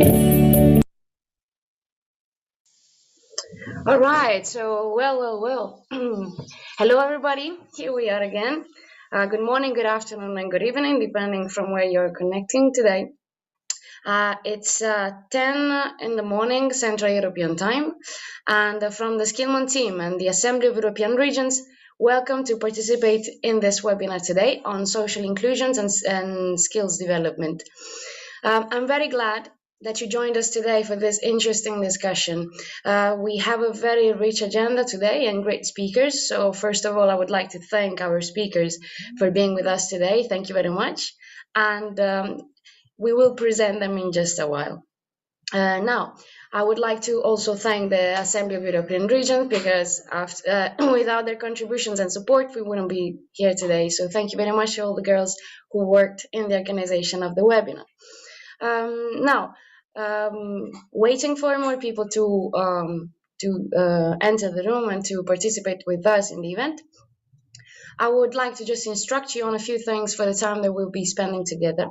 All right, so well. Hello, everybody. Here we are again. Good morning, good afternoon, and good evening, depending from where you're connecting today. It's 10 in the morning, Central European Time, and from the Skillman team and the Assembly of European Regions, welcome to participate in this webinar today on social inclusions and skills development. I'm very glad that you joined us today for this interesting discussion. We have a very rich agenda today and great speakers. So first of all, I would like to thank our speakers for being with us today. Thank you very much. And we will present them in just a while. Now, I would like to also thank the Assembly of European Regions because without their contributions and support, we wouldn't be here today. So thank you very much to all the girls who worked in the organization of the webinar. Waiting for more people to enter the room and to participate with us in the event, I would like to just instruct you on a few things for the time that we'll be spending together.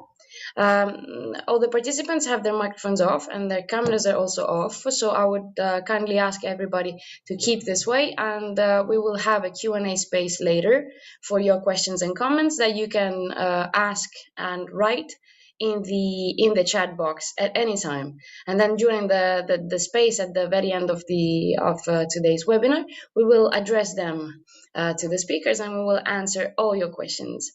All the participants have their microphones off and their cameras are also off, so I would kindly ask everybody to keep this way, and we will have a Q&A space later for your questions and comments that you can ask and write in the chat box at any time. And then during the space at the very end of today's webinar, we will address them to the speakers and we will answer all your questions.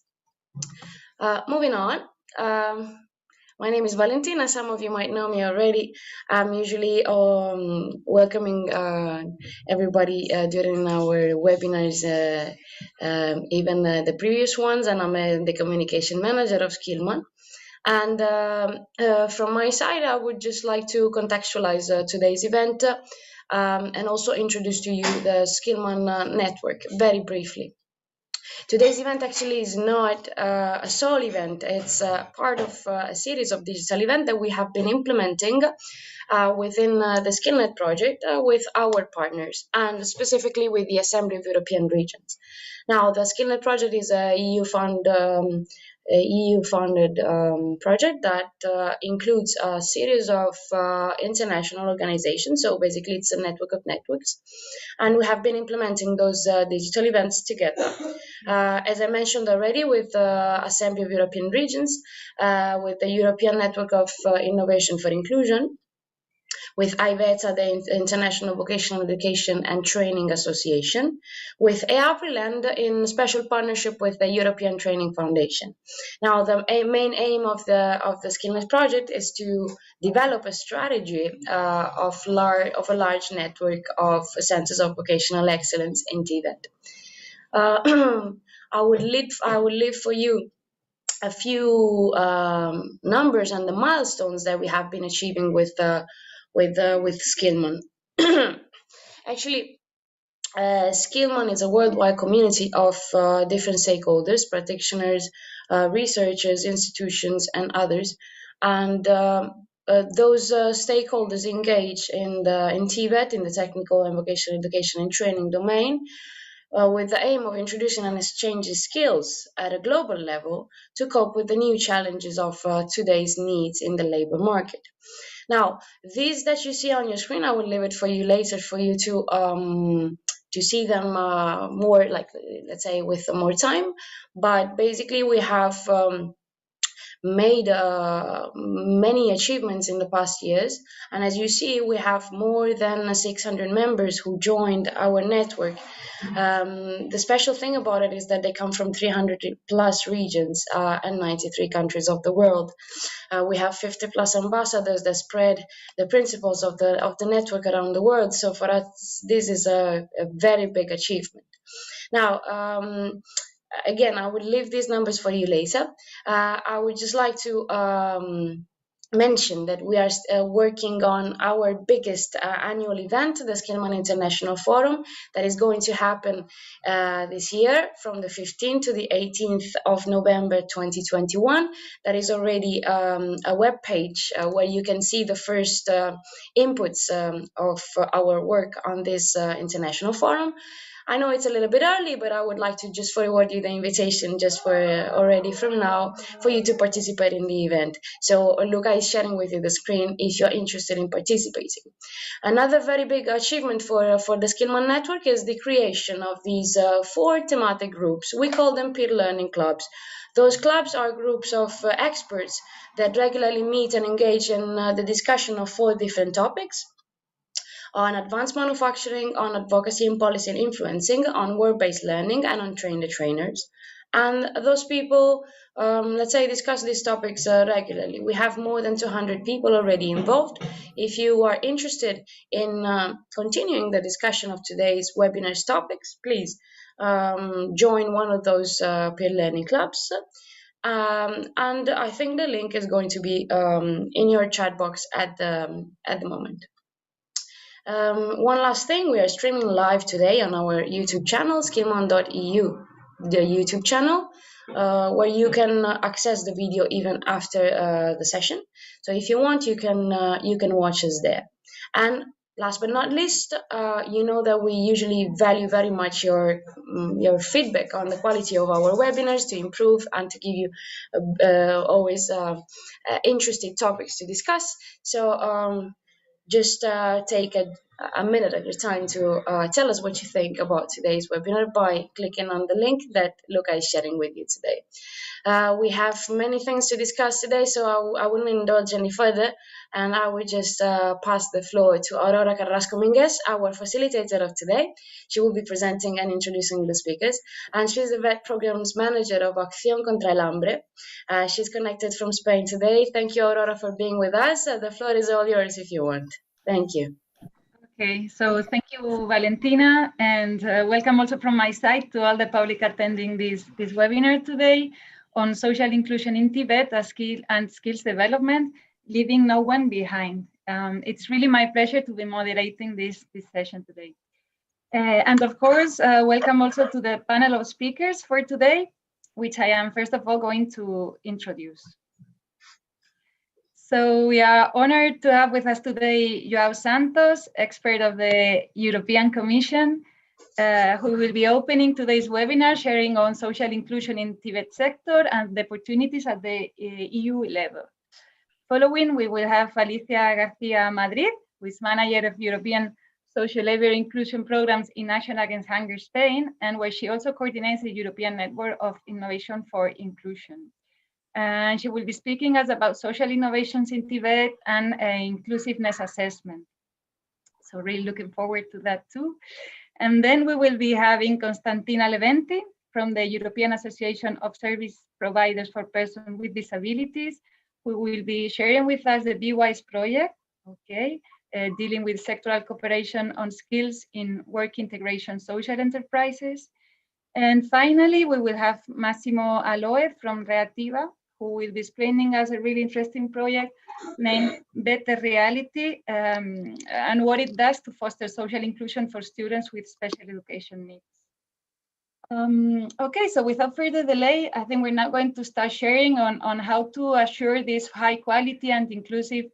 Moving on. My name is Valentina. Some of you might know me already. I'm usually welcoming everybody during our webinars, even the previous ones, and I'm the communication manager of Skillman. And from my side, I would just like to contextualize today's event and also introduce to you the Skillman network very briefly. Today's event actually is not a sole event. It's part of a series of digital events that we have been implementing within the Skillnet project with our partners and specifically with the Assembly of European Regions. Now, the Skillnet project is a EU-funded project that includes a series of international organizations. So basically, it's a network of networks. And we have been implementing those digital events together. As I mentioned already, with the Assembly of European Regions, with the European Network of Innovation for Inclusion, with IVETA, the International Vocational Education and Training Association, with EAPRILAND in special partnership with the European Training Foundation. Now, the main aim of the Skillnet project is to develop a strategy of a large network of centers of vocational excellence in TVET. I would leave for you a few numbers and the milestones that we have been achieving with Skillman. Actually, Skillman is a worldwide community of different stakeholders, practitioners, researchers, institutions, and others. And those stakeholders engage in TVET, in the technical and vocational education and training domain, with the aim of introducing and exchanging skills at a global level to cope with the new challenges of today's needs in the labor market. Now, these that you see on your screen, I will leave it for you later for you to see them more, like, let's say, with more time. But basically, we have made many achievements in the past years. And as you see, we have more than 600 members who joined our network. The special thing about it is that they come from 300 plus regions and 93 countries of the world. We have 50 plus ambassadors that spread the principles of the network around the world. So for us, this is a very big achievement. Now, again, I will leave these numbers for you later. I would just like to mention that we are working on our biggest annual event, the Skillman International Forum, that is going to happen this year from the 15th to the 18th of November 2021. That is already a web page where you can see the first inputs of our work on this international forum. I know it's a little bit early, but I would like to just forward you the invitation just for already from now for you to participate in the event. So Luca is sharing with you the screen if you're interested in participating. Another very big achievement for the Skillman network is the creation of these 4 thematic groups. We call them peer learning clubs. Those clubs are groups of experts that regularly meet and engage in the discussion of 4 different topics: on advanced manufacturing, on advocacy and policy and influencing, on work-based learning, and on train the trainers. And those people, let's say, discuss these topics regularly. We have more than 200 people already involved. If you are interested in continuing the discussion of today's webinar's topics, please join one of those peer learning clubs. And I think the link is going to be in your chat box at the moment. One last thing, we are streaming live today on our YouTube channel, Skillman.eu, the YouTube channel, where you can access the video even after the session. So if you want, you can watch us there. And last but not least, you know that we usually value very much your feedback on the quality of our webinars to improve and to give you always interesting topics to discuss. So just take a minute of your time to tell us what you think about today's webinar by clicking on the link that Luca is sharing with you today. We have many things to discuss today, so I wouldn't indulge any further, and I will just pass the floor to Aurora Carrasco Minguez, our facilitator of today. She will be presenting and introducing the speakers, and she's the VET Programs Manager of Acción contra el Hambre. She's connected from Spain today. Thank you, Aurora, for being with us. The floor is all yours if you want. Thank you. Okay, so thank you, Valentina, and welcome also from my side to all the public attending this webinar today on social inclusion in TVET and skills development, leaving no one behind. It's really my pleasure to be moderating this session today. And of course, welcome also to the panel of speakers for today, which I am first of all going to introduce. So we are honored to have with us today João Santos, expert of the European Commission, who will be opening today's webinar, sharing on social inclusion in TVET sector and the opportunities at the EU level. Following, we will have Alicia Garcia Madrid, who is manager of European Social Labor Inclusion Programs in Action Against Hunger Spain, and where she also coordinates the European Network of Innovation for Inclusion. And she will be speaking us about social innovations in TVET and inclusiveness assessment. So really looking forward to that too. And then we will be having Constantina Leventi from the European Association of Service Providers for Persons with Disabilities, who will be sharing with us the BWISE project, okay, dealing with sectoral cooperation on skills in work integration social enterprises. And finally, we will have Massimo Aloe from Reativa, who will be explaining us a really interesting project named Better Reality and what it does to foster social inclusion for students with special education needs. Okay, so without further delay, I think we're now going to start sharing on how to assure this high quality and inclusive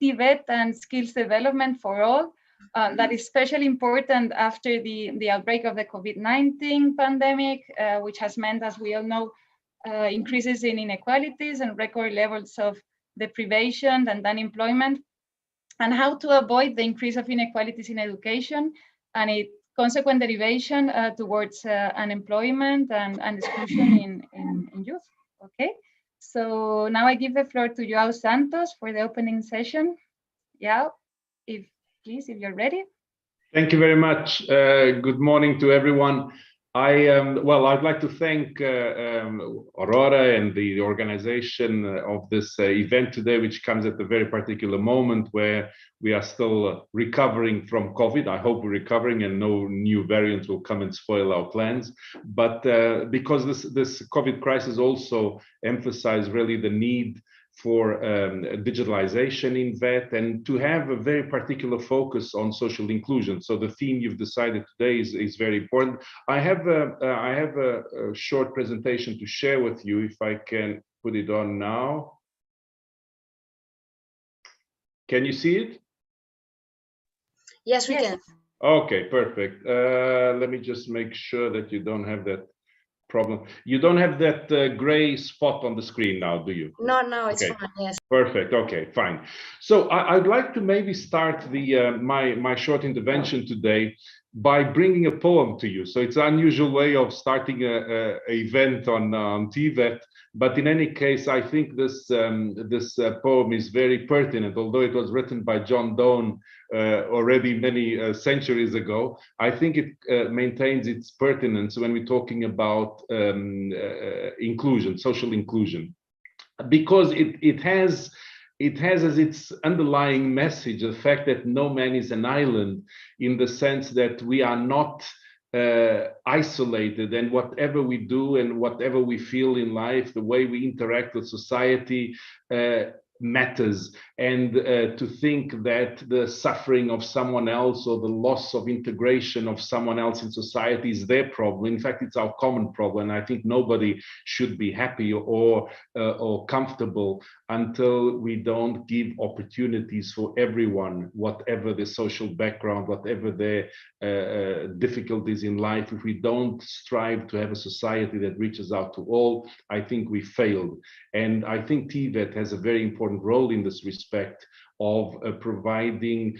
TVET and skills development for all. That is especially important after the outbreak of the COVID-19 pandemic, which has meant, as we all know, increases in inequalities and record levels of deprivation and unemployment, and how to avoid the increase of inequalities in education and its consequent derivation towards unemployment and exclusion in youth. Okay, so now I give the floor to João Santos for the opening session. João, please, if you're ready. Thank you very much. Good morning to everyone. I'd like to thank Aurora and the organization of this event today, which comes at a very particular moment where we are still recovering from COVID. I hope we're recovering and no new variants will come and spoil our plans. But because this COVID crisis also emphasized really the need for digitalization in VET and to have a very particular focus on social inclusion. So the theme you've decided today is very important. I have a short presentation to share with you, if I can put it on now. Can you see it? Yes, we can. Okay, perfect. Let me just make sure that you don't have that problem. You don't have that gray spot on the screen now, do you? No, it's Okay. fine. Yes. Perfect. Okay, fine. So I'd like to maybe start the my short intervention today by bringing a poem to you. So it's an unusual way of starting a event on TVET, but in any case, I think this poem is very pertinent. Although it was written by John Donne already many centuries ago, I think it maintains its pertinence when we're talking about inclusion, social inclusion, because it has as its underlying message the fact that no man is an island, in the sense that we are not isolated, and whatever we do and whatever we feel in life, the way we interact with society matters. And to think that the suffering of someone else or the loss of integration of someone else in society is their problem. In fact, it's our common problem. I think nobody should be happy or comfortable until we don't give opportunities for everyone, whatever their social background, whatever their difficulties in life. If we don't strive to have a society that reaches out to all, I think we failed. And I think TVET has a very important role in this respect of providing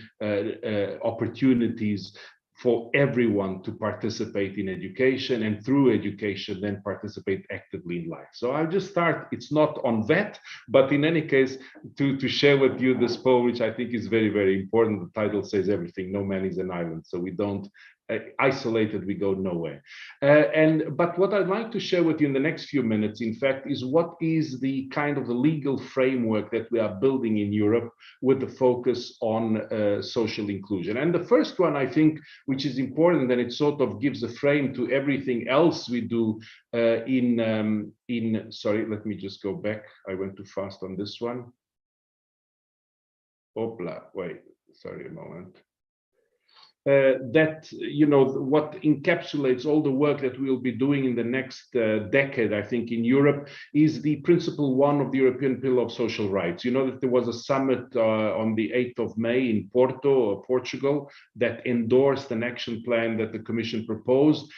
opportunities for everyone to participate in education, and through education then participate actively in life. So I'll just start, it's not on VET, but in any case, to share with you this poem, which I think is very, very important. The title says everything: no man is an island. So we don't isolated, we go nowhere. But what I'd like to share with you in the next few minutes, in fact, is what is the kind of the legal framework that we are building in Europe with the focus on social inclusion. And the first one, I think, which is important, and it sort of gives a frame to everything else we do sorry, let me just go back. I went too fast on this one. Opla, wait, sorry a moment. That, you know, what encapsulates all the work that we'll be doing in the next decade, I think, in Europe, is the principle 1 of the European Pillar of Social Rights. You know that there was a summit on the 8th of May in Porto, Portugal, that endorsed an action plan that the Commission proposed.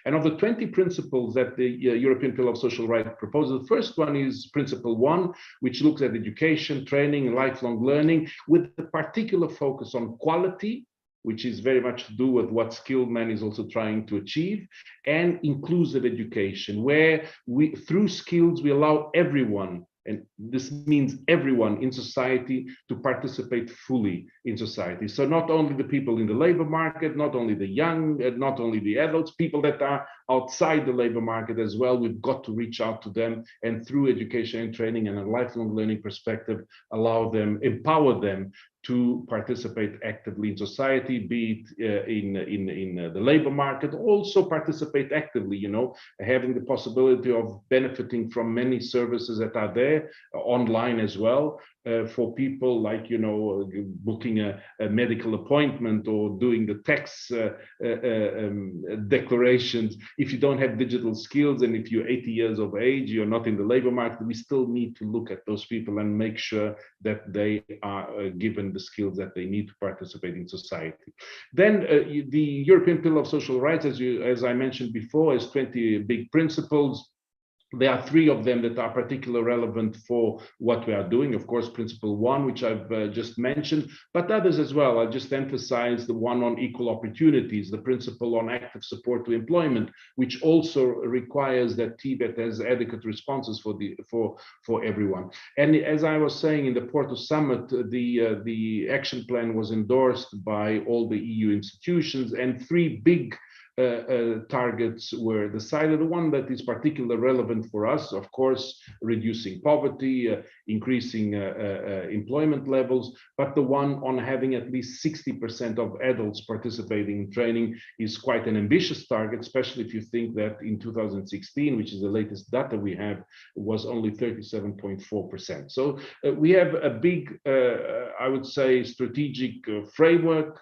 And of the 20 principles that the European Pillar of Social Rights proposes, the first one is Principle 1, which looks at education, training, and lifelong learning, with a particular focus on quality, which is very much to do with what Skillman is also trying to achieve, and inclusive education, where we, through skills, we allow everyone, and this means everyone in society, to participate fully in society. So not only the people in the labor market, not only the young, not only the adults, people that are outside the labor market as well, we've got to reach out to them, and through education and training and a lifelong learning perspective, allow them, empower them to participate actively in society, be it in the labor market, also participate actively, you know, having the possibility of benefiting from many services that are there online as well, for people like, you know, booking a medical appointment or doing the tax declarations. If you don't have digital skills, and if you're 80 years of age, you're not in the labor market, we still need to look at those people and make sure that they are given the skills that they need to participate in society. Then the European Pillar of Social Rights, as I mentioned before, has 20 big principles. There are 3 of them that are particularly relevant for what we are doing. Of course, Principle 1, which I've just mentioned, but others as well. I'll just emphasize the one on equal opportunities, the principle on active support to employment, which also requires that TVET has adequate responses for everyone. And as I was saying, in the Porto Summit, the action plan was endorsed by all the EU institutions, and 3 big targets were decided. The one that is particularly relevant for us, of course, reducing poverty, increasing employment levels, but the one on having at least 60% of adults participating in training is quite an ambitious target, especially if you think that in 2016, which is the latest data we have, was only 37.4%. So we have a big, I would say, strategic framework,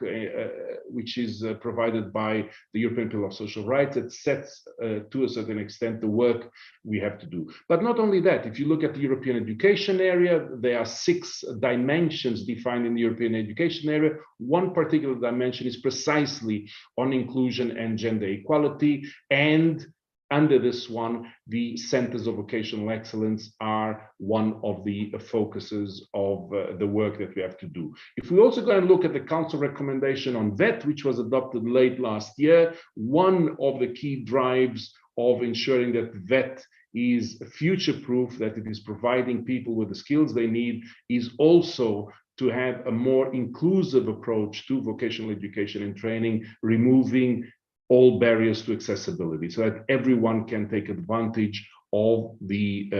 which is provided by the European Pillar of Social Rights, that sets to a certain extent the work we have to do. But not only that, if you look at the European education area, there are 6 dimensions defined in the European education area. One particular dimension is precisely on inclusion and gender equality, and under this one, the centers of vocational excellence are one of the focuses of the work that we have to do. If we also go and look at the Council recommendation on VET, which was adopted late last year, one of the key drives of ensuring that VET is future-proof, that it is providing people with the skills they need, is also to have a more inclusive approach to vocational education and training, removing all barriers to accessibility, so that everyone can take advantage of the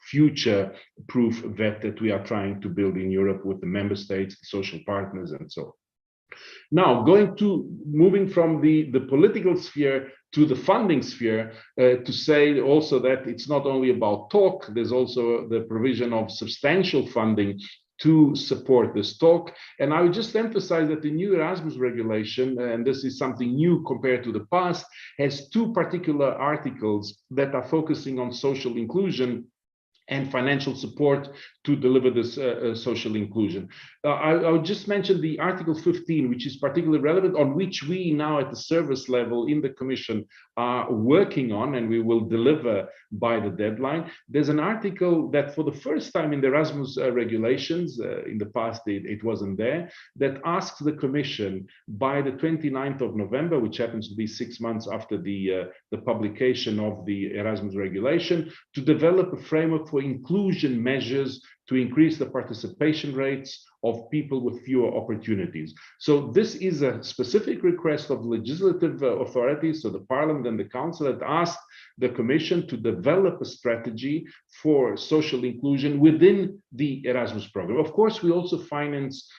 future-proof VET that we are trying to build in Europe with the member states, the social partners, and so on. Now, moving from the political sphere to the funding sphere, to say also that it's not only about talk, there's also the provision of substantial funding to support this talk. And I would just emphasize that the new Erasmus regulation, and this is something new compared to the past, has 2 particular articles that are focusing on social inclusion and financial support to deliver this social inclusion. I would just mention the Article 15, which is particularly relevant, on which we now at the service level in the Commission are working on, and we will deliver by the deadline. There's an article that for the first time in the Erasmus regulations, in the past it wasn't there, that asks the Commission by the 29th of November, which happens to be 6 months after the publication of the Erasmus regulation, to develop a framework for inclusion measures to increase the participation rates of people with fewer opportunities. So this is a specific request of legislative authorities, so the Parliament and the Council, that asked the Commission to develop a strategy for social inclusion within the Erasmus program. Of course, we also finance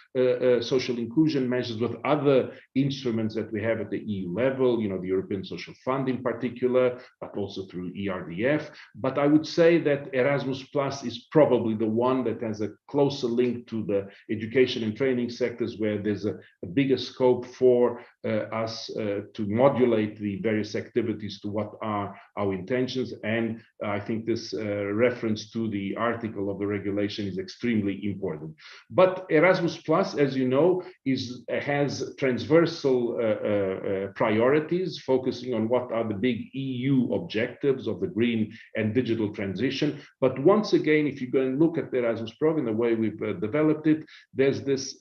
social inclusion measures with other instruments that we have at the EU level, you know, the European Social Fund in particular, but also through ERDF. But I would say that Erasmus Plus is probably the one that has a closer link to the education and training sectors, where there's a bigger scope for us to modulate the various activities to what are our intentions. And I think this reference to the article of the regulation is extremely important. But Erasmus Plus, as you know, has transversal priorities, focusing on what are the big EU objectives of the green and digital transition. But once again, if you go and look at the Erasmus program, the way we've developed it, there's this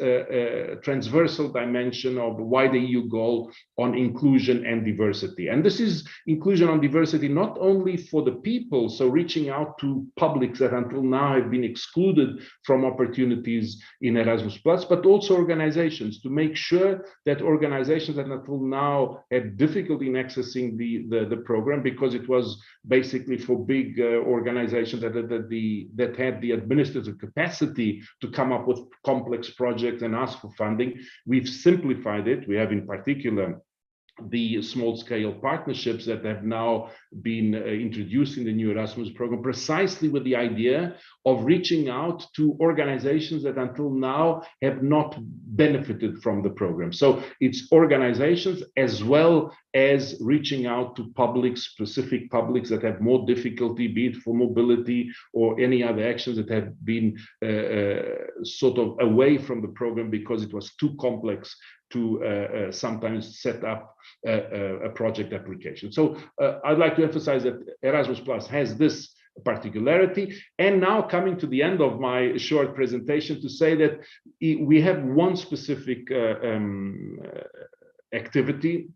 transversal dimension of the wider EU goal on inclusion and diversity. And this is inclusion and diversity not only for the people, so reaching out to publics that until now have been excluded from opportunities in Erasmus Plus, but also organizations, to make sure that organizations that until now had difficulty in accessing the program because it was basically for big organizations that had the administrative capacity to come up with complex projects and ask for funding. We've simplified it. We have in particular the small-scale partnerships that have now been introduced in the new Erasmus program, precisely with the idea of reaching out to organizations that until now have not benefited from the program. So it's organizations as well as reaching out to publics, specific publics that have more difficulty, be it for mobility or any other actions that have been sort of away from the program because it was too complex to sometimes set up a project application. So I'd like to emphasize that Erasmus Plus has this particularity. And now coming to the end of my short presentation, to say that we have one specific activity,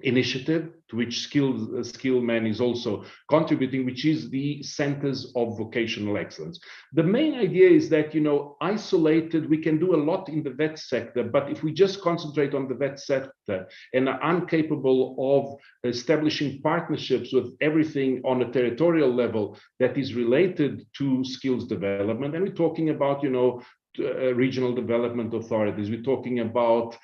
initiative, to which Skillman is also contributing, which is the Centers of Vocational Excellence. The main idea is that, you know, isolated, we can do a lot in the VET sector, but if we just concentrate on the VET sector and are incapable of establishing partnerships with everything on a territorial level that is related to skills development, and we're talking about, you know, regional development authorities. We're talking about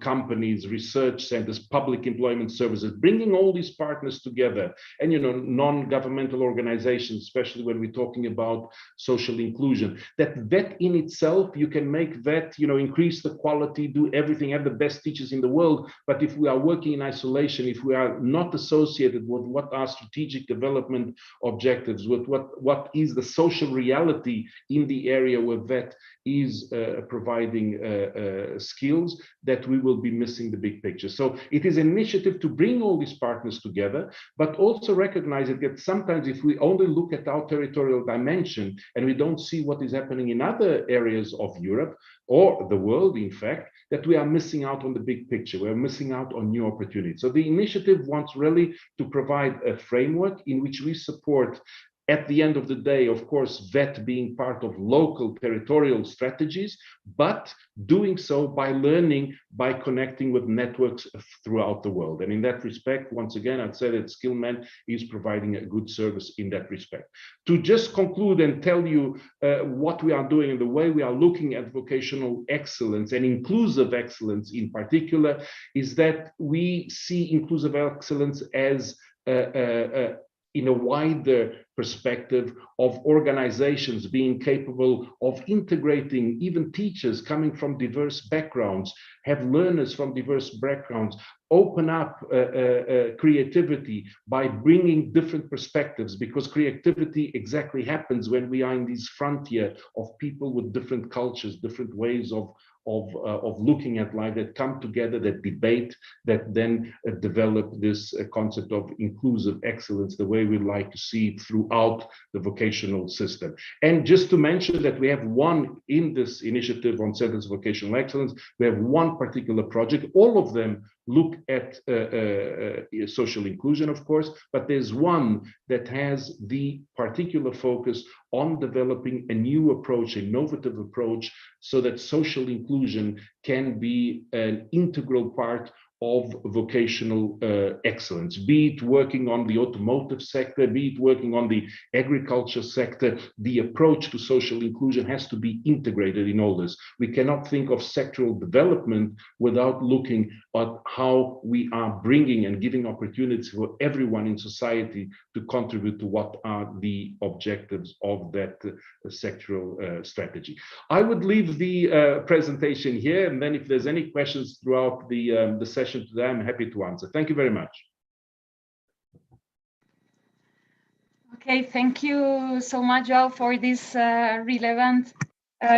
companies, research centers, public employment services, bringing all these partners together, and non-governmental organizations, especially when we're talking about social inclusion. That in itself, you can make that, increase the quality, do everything, have the best teachers in the world. But if we are working in isolation, if we are not associated with what are strategic development objectives, with what is the social reality in the area where VET is providing skills, that we will be missing the big picture. So it is an initiative to bring all these partners together, but also recognize that sometimes if we only look at our territorial dimension and we don't see what is happening in other areas of Europe or the world, in fact, that we are missing out on the big picture. We're missing out on new opportunities. So the initiative wants really to provide a framework in which we support, at the end of the day, of course, VET being part of local territorial strategies, but doing so by learning, by connecting with networks throughout the world. And in that respect, once again, I'd say that Skillman is providing a good service in that respect. To just conclude and tell you what we are doing and the way we are looking at vocational excellence and inclusive excellence in particular, is that we see inclusive excellence as in a wider perspective of organizations being capable of integrating even teachers coming from diverse backgrounds, have learners from diverse backgrounds, open up creativity by bringing different perspectives, because creativity exactly happens when we are in this frontier of people with different cultures, different ways of looking at life, that come together, that debate, that then develop this concept of inclusive excellence, the way we like to see it throughout the vocational system. And just to mention that we have one in this initiative on Centers of Vocational Excellence, we have one particular project. All of them look at social inclusion, of course, but there's one that has the particular focus on developing a new approach, an innovative approach, so that social inclusion can be an integral part of vocational excellence, be it working on the automotive sector, be it working on the agriculture sector. The approach to social inclusion has to be integrated in all this. We cannot think of sectoral development without looking at how we are bringing and giving opportunities for everyone in society to contribute to what are the objectives of that sectoral strategy. I would leave the presentation here, and then if there's any questions throughout the session today, I'm happy to answer. Thank you very much. Okay, thank you so much, João, for this relevant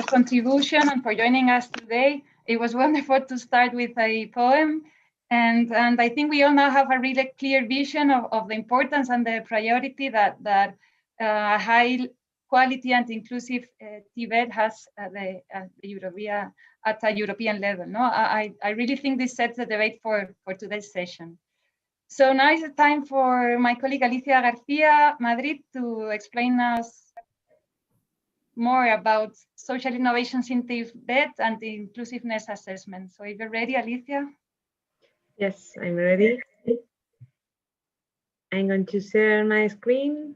contribution and for joining us today. It was wonderful to start with a poem, and I think we all now have a really clear vision of the importance and the priority that high quality and inclusive TVET has at a European level. No, I really think this sets the debate for today's session. So now is the time for my colleague Alicia Garcia, Madrid, to explain us more about social innovations in TVET and the inclusiveness assessment. So if you're ready, Alicia. Yes, I'm ready. I'm going to share my screen.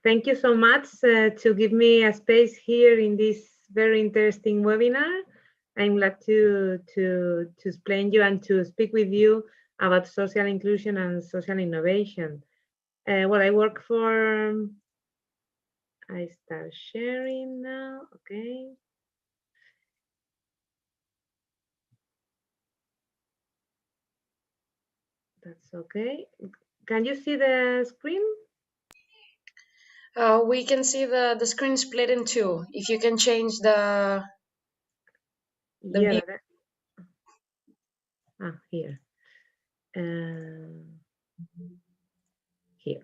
Thank you so much to give me a space here in this very interesting webinar. I'm glad to explain you and to speak with you about social inclusion and social innovation. Well, I work for, I start sharing now, okay. That's okay. Can you see the screen? We can see the screen split in two. If you can change the yeah, view. Here. Here.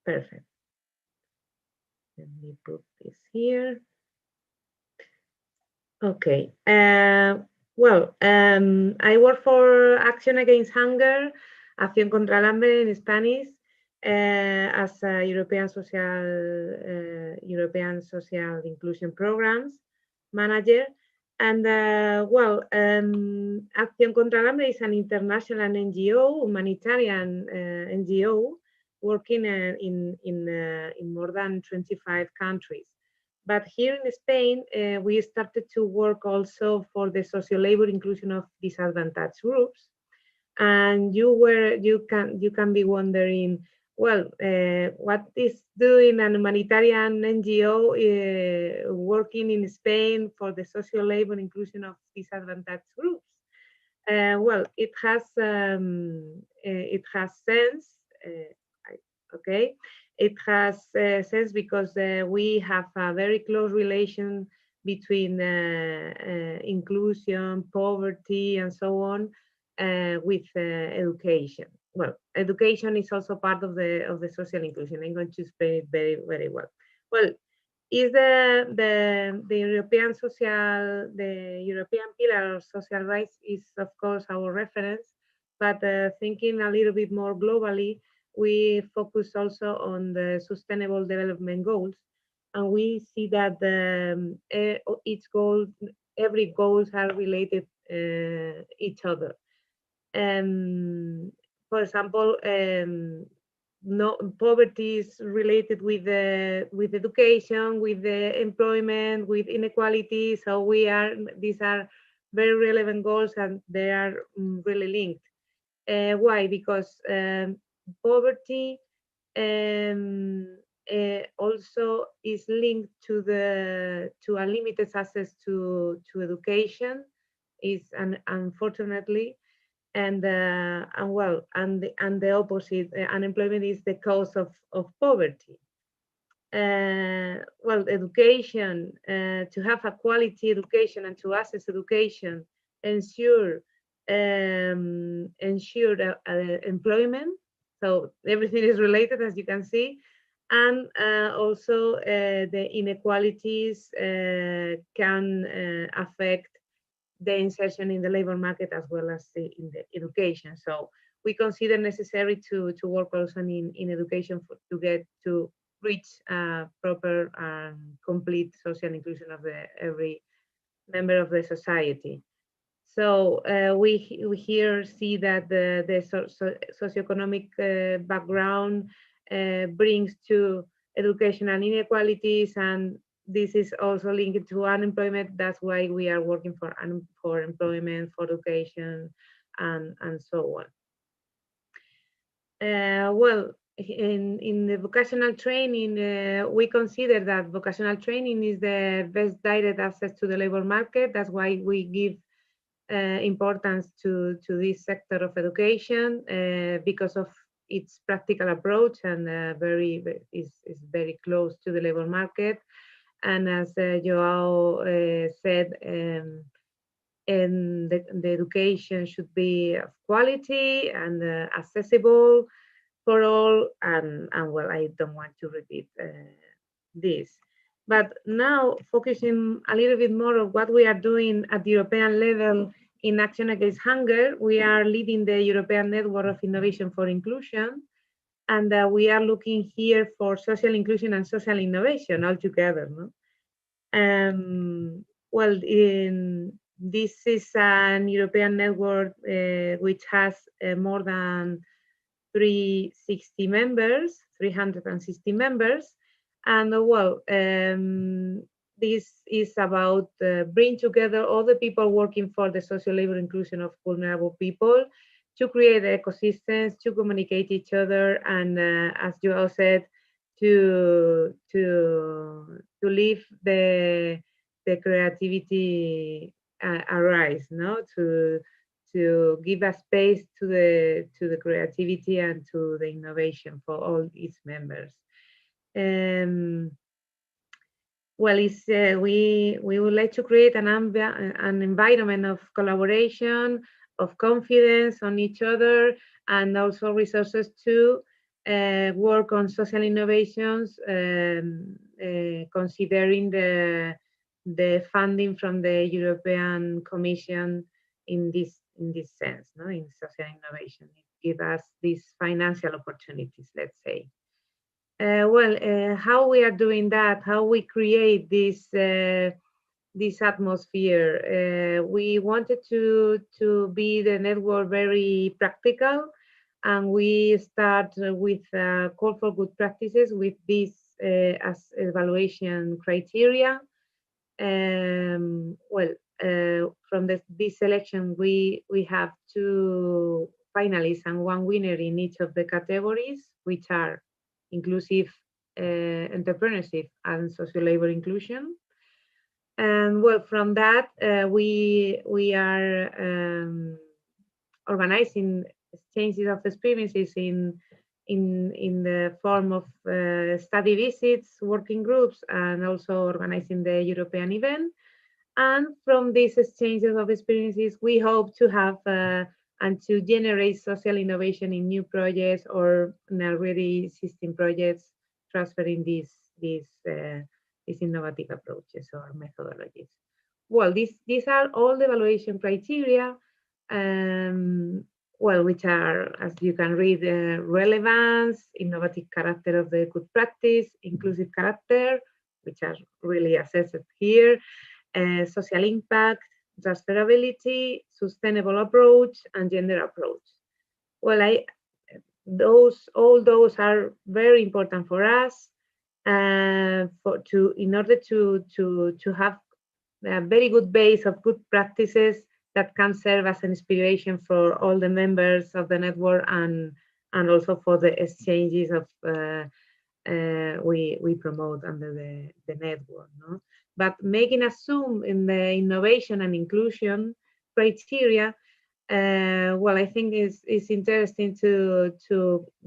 Perfect. Let me put this here. Okay. Well, I work for Action Against Hunger, Acción contra el Hambre in Spanish, as a European Social Inclusion Programs Manager. And well, Acción contra el Hambre is an international NGO, humanitarian NGO, working in more than 25 countries. But here in Spain, we started to work also for the socio-labor inclusion of disadvantaged groups. And you can be wondering, well, what is doing an humanitarian NGO working in Spain for the social labor inclusion of disadvantaged groups? Well, it has sense. Okay, it has sense because we have a very close relation between inclusion, poverty, and so on, with education. Well, education is also part of the social inclusion. I'm going to explain it very well. Well, is the European pillar of social rights is of course our reference, but thinking a little bit more globally, we focus also on the sustainable development goals, and we see that every goals are related each other. For example, no poverty is related with education, with the employment, with inequality. So these are very relevant goals, and they are really linked. Why? Because poverty also is linked to a limited access to education, unfortunately. And the opposite, unemployment is the cause of poverty. Well, education, to have a quality education and to access education, ensure employment. So everything is related, as you can see, and also the inequalities can affect the insertion in the labor market as well as in the education. So we consider necessary to work also in education to reach proper and complete social inclusion of every member of the society. So we here see that the socioeconomic background brings to educational inequalities, and this is also linked to unemployment. That's why we are working for employment, for education, and so on. Well, in the vocational training, we consider that vocational training is the best direct access to the labor market. That's why we give importance to this sector of education because of its practical approach and is very close to the labor market. And as Joao said, and the education should be of quality and accessible for all. And well, I don't want to repeat this. But now, focusing a little bit more on what we are doing at the European level in action against hunger, we are leading the European Network of Innovation for Inclusion. And we are looking here for social inclusion and social innovation all together. No? Well, this is an European network which has more than 360 members, 360 members. And well, this is about bring together all the people working for the social labor inclusion of vulnerable people to create ecosystems, to communicate each other, and as Joao said, to leave the creativity arise, no? To give a space to the creativity and to the innovation for all its members. Well, we would like to create an environment of collaboration, of confidence on each other, and also resources to work on social innovations, considering the funding from the European Commission in this sense, no, in social innovation. It gives us these financial opportunities, let's say. How we are doing that, how we create this atmosphere. We wanted to be the network very practical, and we start with call for good practices with this as evaluation criteria. From this selection, we have 2 finalists and 1 winner in each of the categories, which are inclusive entrepreneurship and social labor inclusion. And well, from that, we are organizing exchanges of experiences in the form of study visits, working groups, and also organizing the European event. And from these exchanges of experiences, we hope to have and to generate social innovation in new projects or in already existing projects, transferring these innovative approaches or methodologies. Well, these are all the evaluation criteria, which are, as you can read, relevance, innovative character of the good practice, inclusive character, which are really assessed here, social impact, transferability, sustainable approach, and gender approach. Well, all those are very important for us, in order to have a very good base of good practices that can serve as an inspiration for all the members of the network and also for the exchanges of we promote under the network. No? But making assume in the innovation and inclusion criteria, well, I think it's interesting to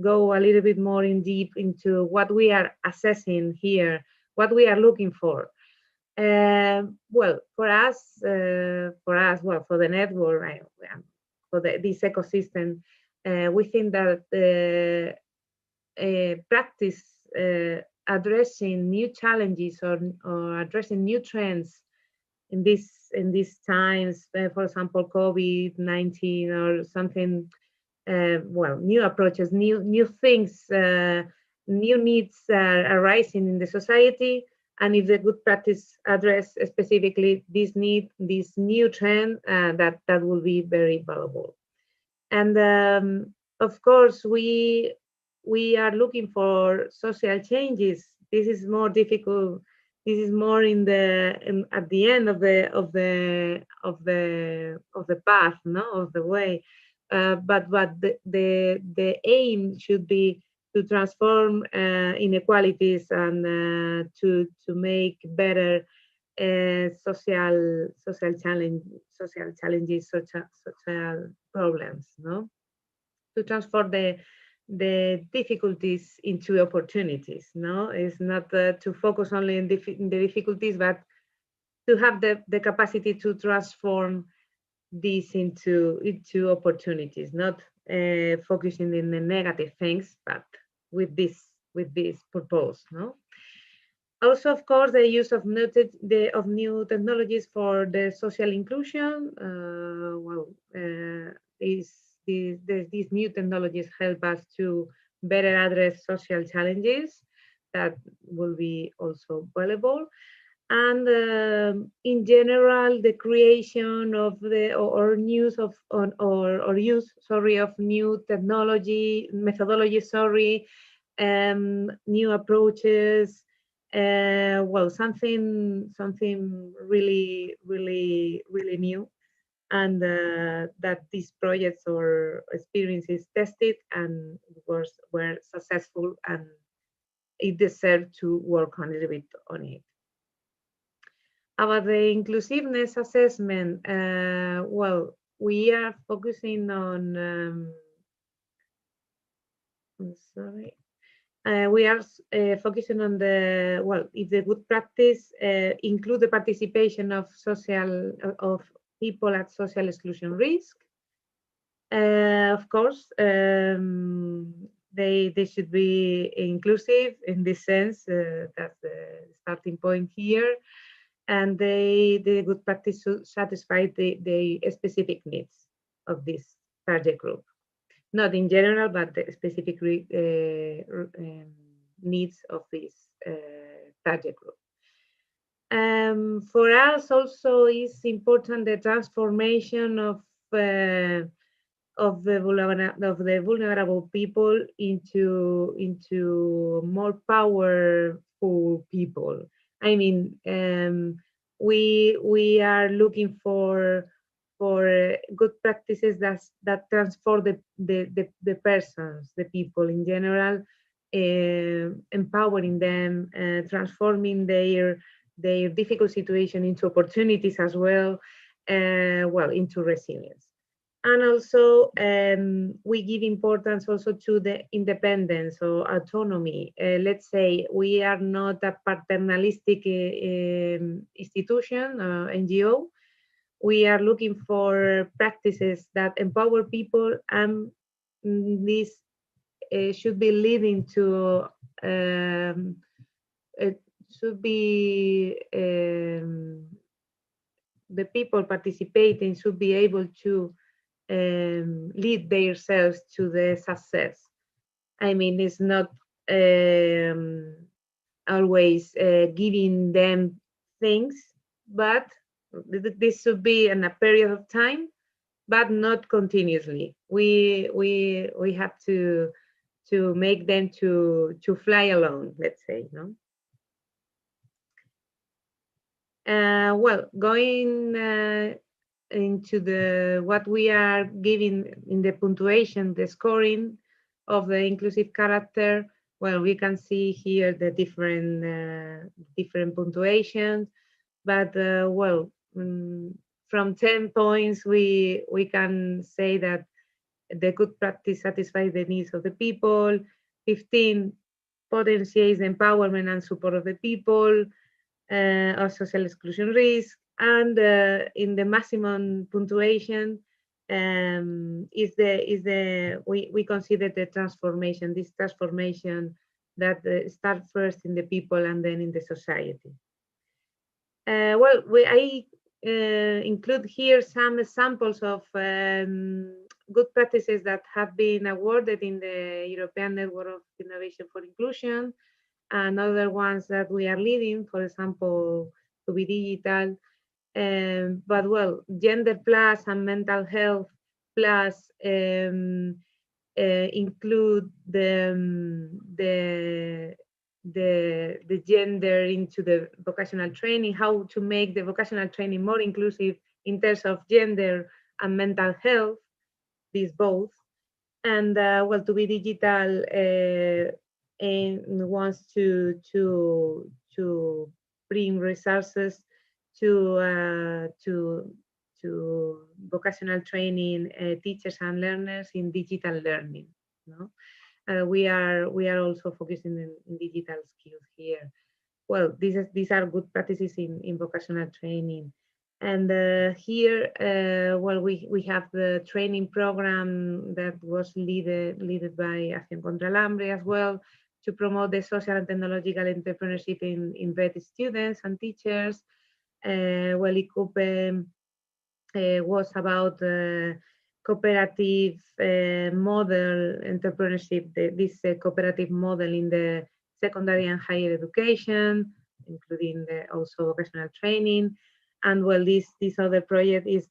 go a little bit more in deep into what we are assessing here, what we are looking for. Well, for the network, for this ecosystem, we think that the practice addressing new challenges or addressing new trends in these times, for example, COVID-19 or something, well, new approaches, new things, new needs are arising in the society. And if the good practice address specifically this need, this new trend, that will be very valuable. And of course, we are looking for social changes. This is more difficult. This is more at the end of the path, no, of the way. But the aim should be to transform inequalities and to make better social challenges, social problems, no? To transform the difficulties into opportunities, no? It's not to focus only in the difficulties, but to have the capacity to transform these into opportunities, not focusing in the negative things, but with this purpose, no? Also, of course, the use of new technologies for the social inclusion. These new technologies help us to better address social challenges that will be also valuable. And in general, the creation of use of new technology, methodology, new approaches. Well, something really new, and that these projects or experiences tested and were successful, and it deserved to work a little bit on it. About the inclusiveness assessment, well, we are focusing on, I'm sorry. We are focusing on if the good practice include the participation of people at social exclusion risk. Of course, they should be inclusive in this sense. That's the starting point here. And the good practice should satisfy the specific needs of this target group. Not in general, but the specific needs of this target group. For us also is important the transformation of of the vulnerable people into more powerful people. I mean, we are looking for good practices that transform the persons, the people in general, empowering them, transforming their difficult situation into opportunities as well, into resilience. And also, we give importance also to the independence or autonomy. Let's say we are not a paternalistic institution, NGO. We are looking for practices that empower people, and this should be leading to, it should be, the people participating should be able to lead themselves to the success. I mean, it's not always giving them things, but this should be in a period of time, but not continuously. We have to make them to fly alone, let's say, no? Well, going into what we are giving in the punctuation, the scoring of the inclusive character. Well, we can see here the different punctuations, but well, from 10 points, we can say that the good practice satisfies the needs of the people. 15 potentiates the empowerment and support of the people, of social exclusion risk, and in the maximum punctuation we consider the transformation, this transformation that starts first in the people and then in the society. Well, I include here some examples of good practices that have been awarded in the European Network of Innovation for Inclusion, and other ones that we are leading, for example, To Be Digital. But well, gender plus and mental health plus include the gender into the vocational training, how to make the vocational training more inclusive in terms of gender and mental health, these both. And well, To Be Digital and wants to bring resources to vocational training teachers and learners in digital learning. No? We are also focusing in digital skills here. Well, these are good practices in vocational training. And here, well, we have the training program that was led by Acción contra el Hambre as well, to promote the social and technological entrepreneurship in VET students and teachers. Well, ICUPE was about cooperative model entrepreneurship, this cooperative model in the secondary and higher education, including also vocational training. And well, this other project is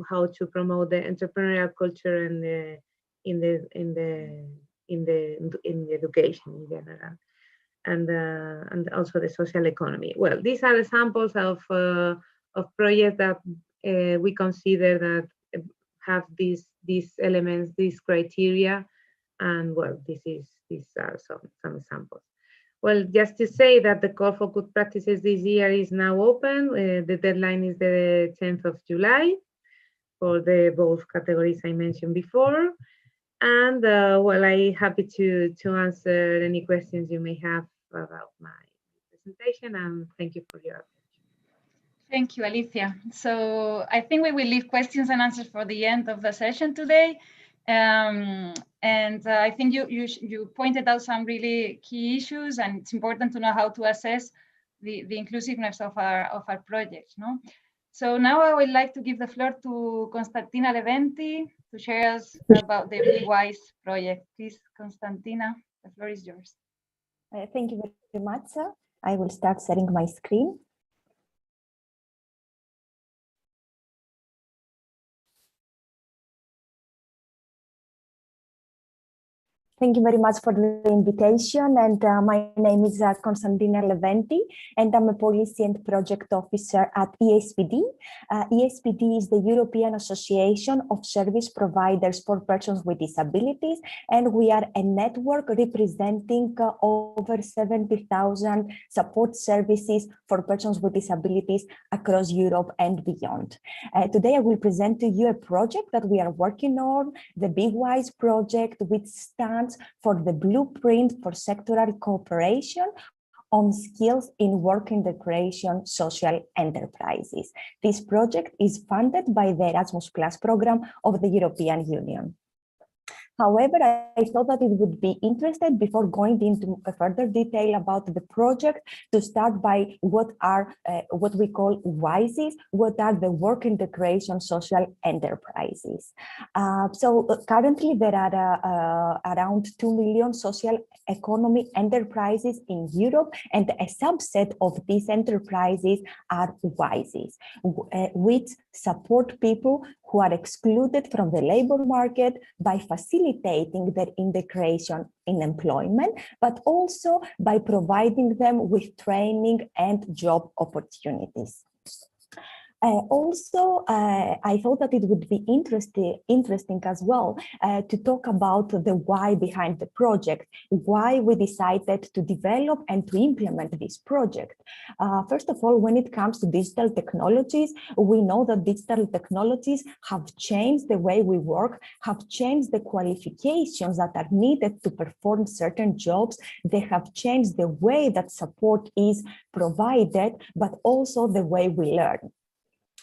how to promote the entrepreneurial culture and in the education in general, and also the social economy. Well, these are examples of projects that we consider that have these elements, these criteria, and well, these are some examples. Well, just to say that the call for good practices this year is now open. The deadline is the 10th of July for the both categories I mentioned before. And well, I'm happy to answer any questions you may have about my presentation, and thank you for your attention. Thank you, Alicia. So I think we will leave questions and answers for the end of the session today. And I think you pointed out some really key issues, and it's important to know how to assess the inclusiveness of our projects. No? So now I would like to give the floor to Constantina Leventi to share us about the BeWise project. Please, Constantina, the floor is yours. Thank you very much. I will start sharing my screen. Thank you very much for the invitation. And my name is Konstantina Leventi, and I'm a Policy and Project Officer at ESPD. ESPD is the European Association of Service Providers for Persons with Disabilities, and we are a network representing over 70,000 support services for persons with disabilities across Europe and beyond. Today, I will present to you a project that we are working on, the Big Wise project, which stands for the blueprint for sectoral cooperation on skills in work integration social enterprises. This project is funded by the Erasmus Plus program of the European Union. However, I thought that it would be interesting, before going into further detail about the project, to start by what we call WISEs, what are the work integration social enterprises. Currently there are around 2 million social economy enterprises in Europe, and a subset of these enterprises are WISEs, which support people who are excluded from the labor market by facilitating their integration in employment, but also by providing them with training and job opportunities. I thought that it would be interesting as well to talk about the why behind the project, why we decided to develop and to implement this project. First of all, when it comes to digital technologies, we know that digital technologies have changed the way we work, have changed the qualifications that are needed to perform certain jobs. They have changed the way that support is provided, but also the way we learn.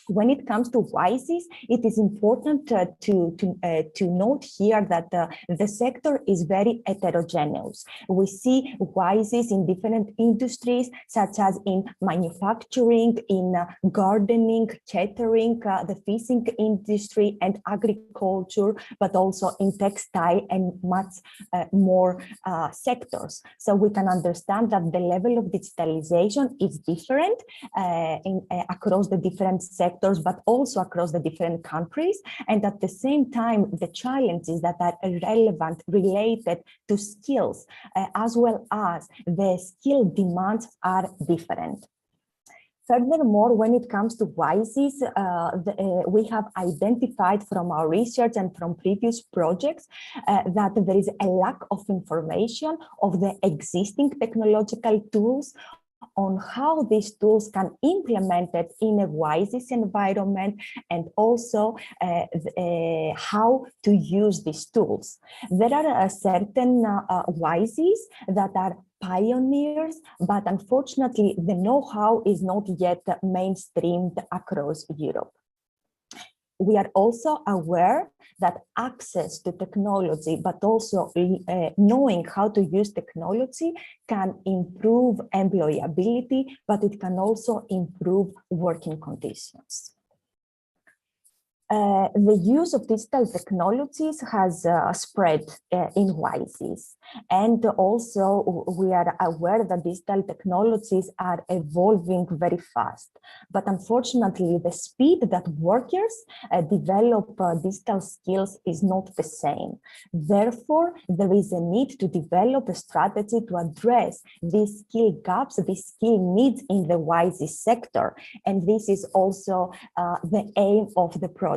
When it comes to WISEs, it is important to note here that the sector is very heterogeneous. We see WISEs in different industries, such as in manufacturing, in gardening, catering, the fishing industry and agriculture, but also in textile and much more sectors. So we can understand that the level of digitalization is different across the different sectors, but also across the different countries. And at the same time, the challenges that are relevant related to skills, as well as the skill demands, are different. Furthermore, when it comes to WISEs, we have identified from our research and from previous projects that there is a lack of information of the existing technological tools, on how these tools can be implemented in a WISEs environment, and also how to use these tools. There are certain WISEs that are pioneers, but unfortunately the know-how is not yet mainstreamed across Europe. We are also aware that access to technology, but also knowing how to use technology, can improve employability, but it can also improve working conditions. The use of digital technologies has spread in WISEs, and also we are aware that digital technologies are evolving very fast. But unfortunately, the speed that workers develop digital skills is not the same. Therefore, there is a need to develop a strategy to address these skill gaps, these skill needs in the WISEs sector, and this is also the aim of the project.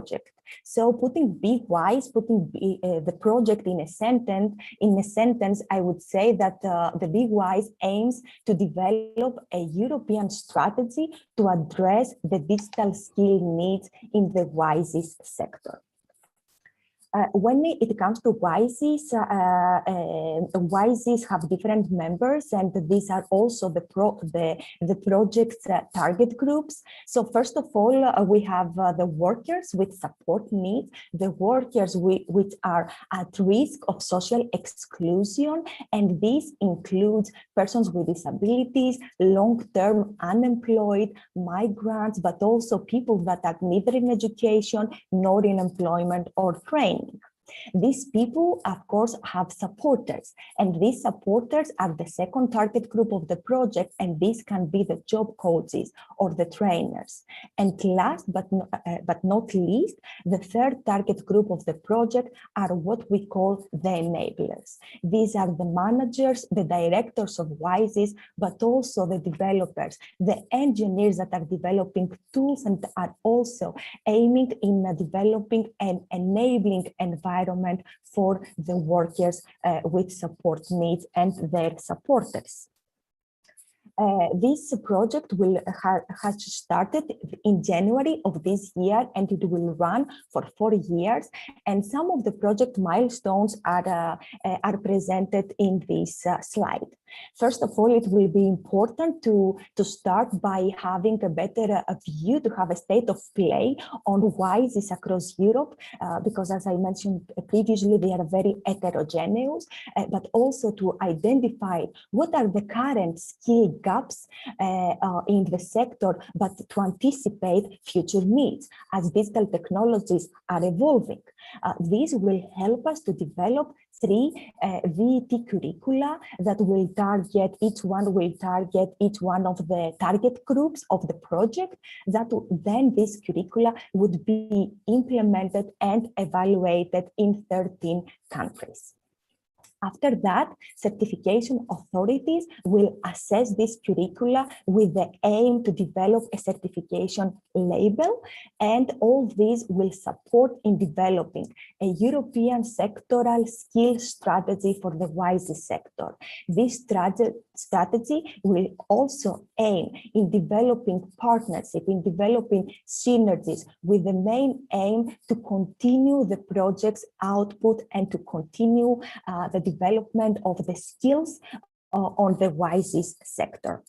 So putting Big Wise, the project in a sentence, I would say that the Big Wise aims to develop a European strategy to address the digital skill needs in the WISEs sector. When it comes to WISEs, WISEs have different members, and these are also the project's target groups. So first of all, we have the workers with support needs, the workers which are at risk of social exclusion, and this includes persons with disabilities, long-term unemployed, migrants, but also people that are neither in education nor in employment or training. These people, of course, have supporters, and these supporters are the second target group of the project, and these can be the job coaches or the trainers. And last but not least, the third target group of the project are what we call the enablers. These are the managers, the directors of WISEs, but also the developers, the engineers that are developing tools and are also aiming in developing an enabling environment for the workers with support needs and their supporters. This project has started in January of this year, and it will run for 4 years. And some of the project milestones are presented in this slide. First of all, it will be important to start by having a better view, to have a state of play on WISEs across Europe, because as I mentioned previously, they are very heterogeneous, but also to identify what are the current skill gaps in the sector, but to anticipate future needs as digital technologies are evolving. This will help us to develop 3 VET curricula that will target, each one of the target groups of the project, that then this curricula would be implemented and evaluated in 13 countries. After that, certification authorities will assess this curricula with the aim to develop a certification label, and all these will support in developing a European sectoral skill strategy for the WISEs sector. This strategy will also aim in developing partnership, in developing synergies, with the main aim to continue the project's output and to continue the development of the skills on the WISEs sector.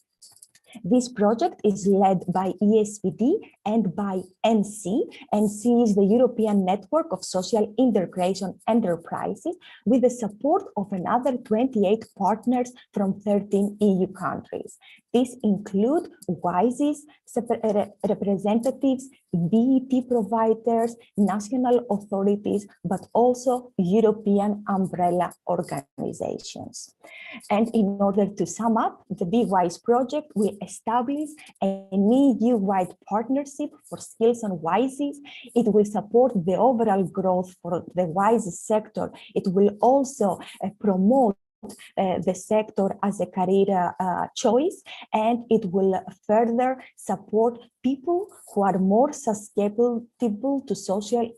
This project is led by ESPD and by NC. NC is the European Network of Social Integration Enterprises, with the support of another 28 partners from 13 EU countries. These include WISEs representatives, VET providers, national authorities, but also European umbrella organizations. And in order to sum up, the BWISE project will establish an EU-wide partnership for skills on WISEs. It will support the overall growth for the WISEs sector. It will also promote the sector as a career choice, and it will further support people who are more susceptible to social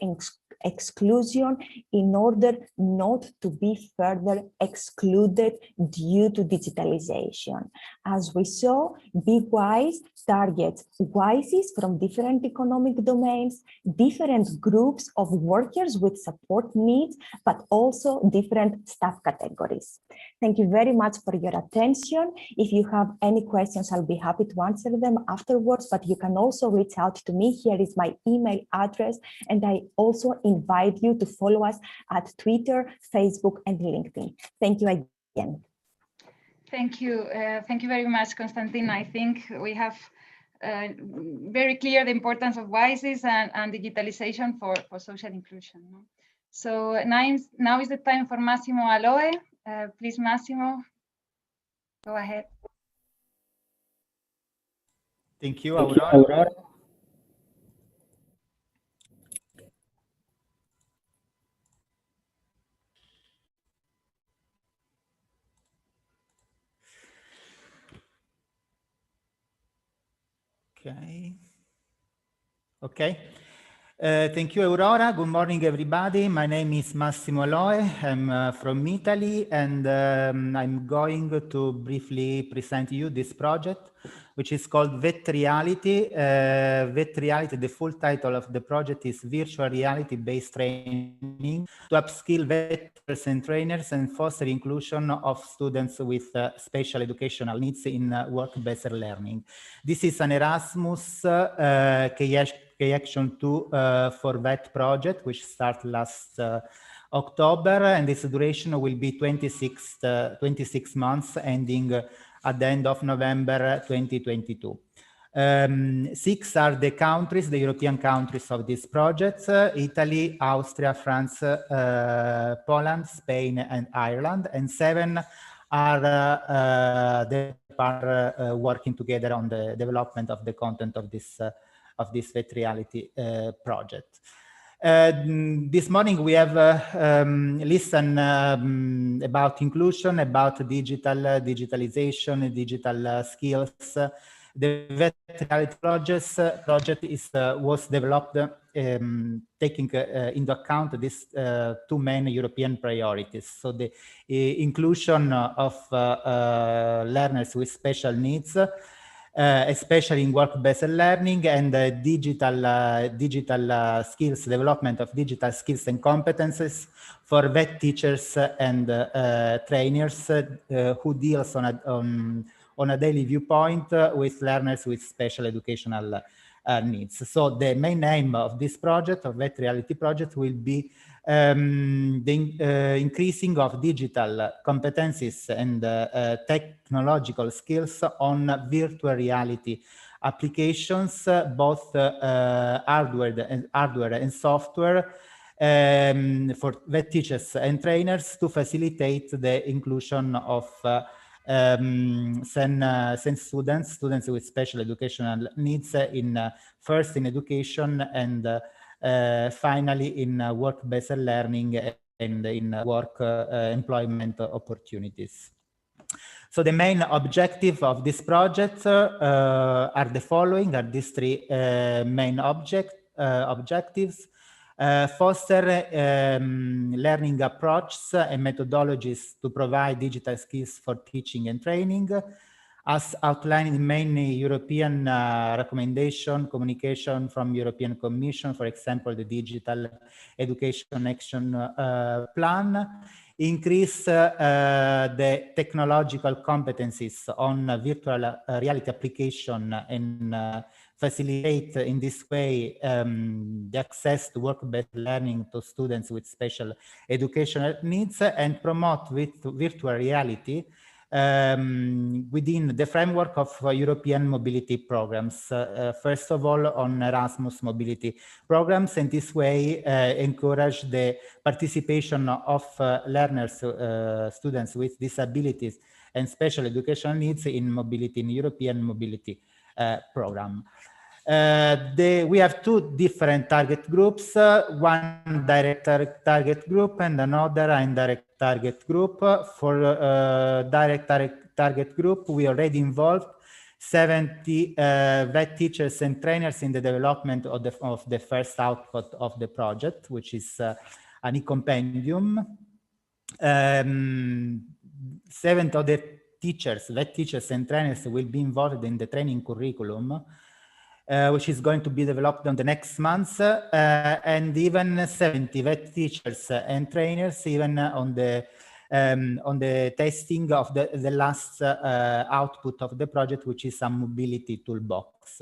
exclusion in order not to be further excluded due to digitalization. As we saw, BWISE targets WISEs from different economic domains, different groups of workers with support needs, but also different staff categories. Thank you very much for your attention. If you have any questions, I'll be happy to answer them afterwards, but you can also reach out to me. Here is my email address, and I also invite you to follow us at Twitter, Facebook, and LinkedIn. Thank you again. Thank you. Thank you very much, Konstantin. I think we have very clear the importance of WISEs and digitalization for social inclusion. So now is the time for Massimo Aloe. Please, Massimo, go ahead. Thank you, Aurora. Okay. Thank you, Aurora. Good morning, everybody. My name is Massimo Aloe. I'm from Italy, and I'm going to briefly present to you this project, which is called VET Reality. VET Reality, the full title of the project is Virtual Reality-Based Training to upskill veterans and trainers and foster inclusion of students with special educational needs in work-based learning. This is an Erasmus K-Action 2 for VET project, which started last October, and its duration will be 26 months, ending at the end of November 2022. 6 are the countries, the European countries of these projects: Italy, Austria, France, Poland, Spain, and Ireland. And 7 are the partners working together on the development of the content of this VET reality project. This morning we have listened about inclusion, about digitalization, digital skills. The VET reality project was developed taking into account these 2 main European priorities. So the inclusion of learners with special needs, especially in work-based learning, and digital skills, development of digital skills and competences for VET teachers and trainers who deals on a daily viewpoint with learners with special educational needs. So the main aim of this project, of VET reality project, will be the increasing of digital competencies and technological skills on virtual reality applications, both hardware and software, for VET teachers and trainers to facilitate the inclusion of SEN students with special educational needs first in education and finally in work-based learning and in work employment opportunities. So the main objective of this project are the following, are these 3 main objectives. Foster learning approaches and methodologies to provide digital skills for teaching and training, as outlined in many European recommendation, communication from European Commission, for example, the Digital Education Action Plan. Increase the technological competencies on virtual reality application and facilitate in this way the access to work-based learning to students with special educational needs, and promote virtual reality within the framework of European mobility programs. First of all, on Erasmus mobility programs, and this way encourage the participation of learners, students with disabilities and special educational needs in European mobility program. We have 2 different target groups, one direct target group and another indirect target group. For direct target group, we already involved 70 VET teachers and trainers in the development of the first output of the project, which is an e-compendium. 7 other teachers, VET teachers and trainers, will be involved in the training curriculum, which is going to be developed in the next months, and even 70 VET teachers and trainers even on the testing of the last output of the project, which is a mobility toolbox.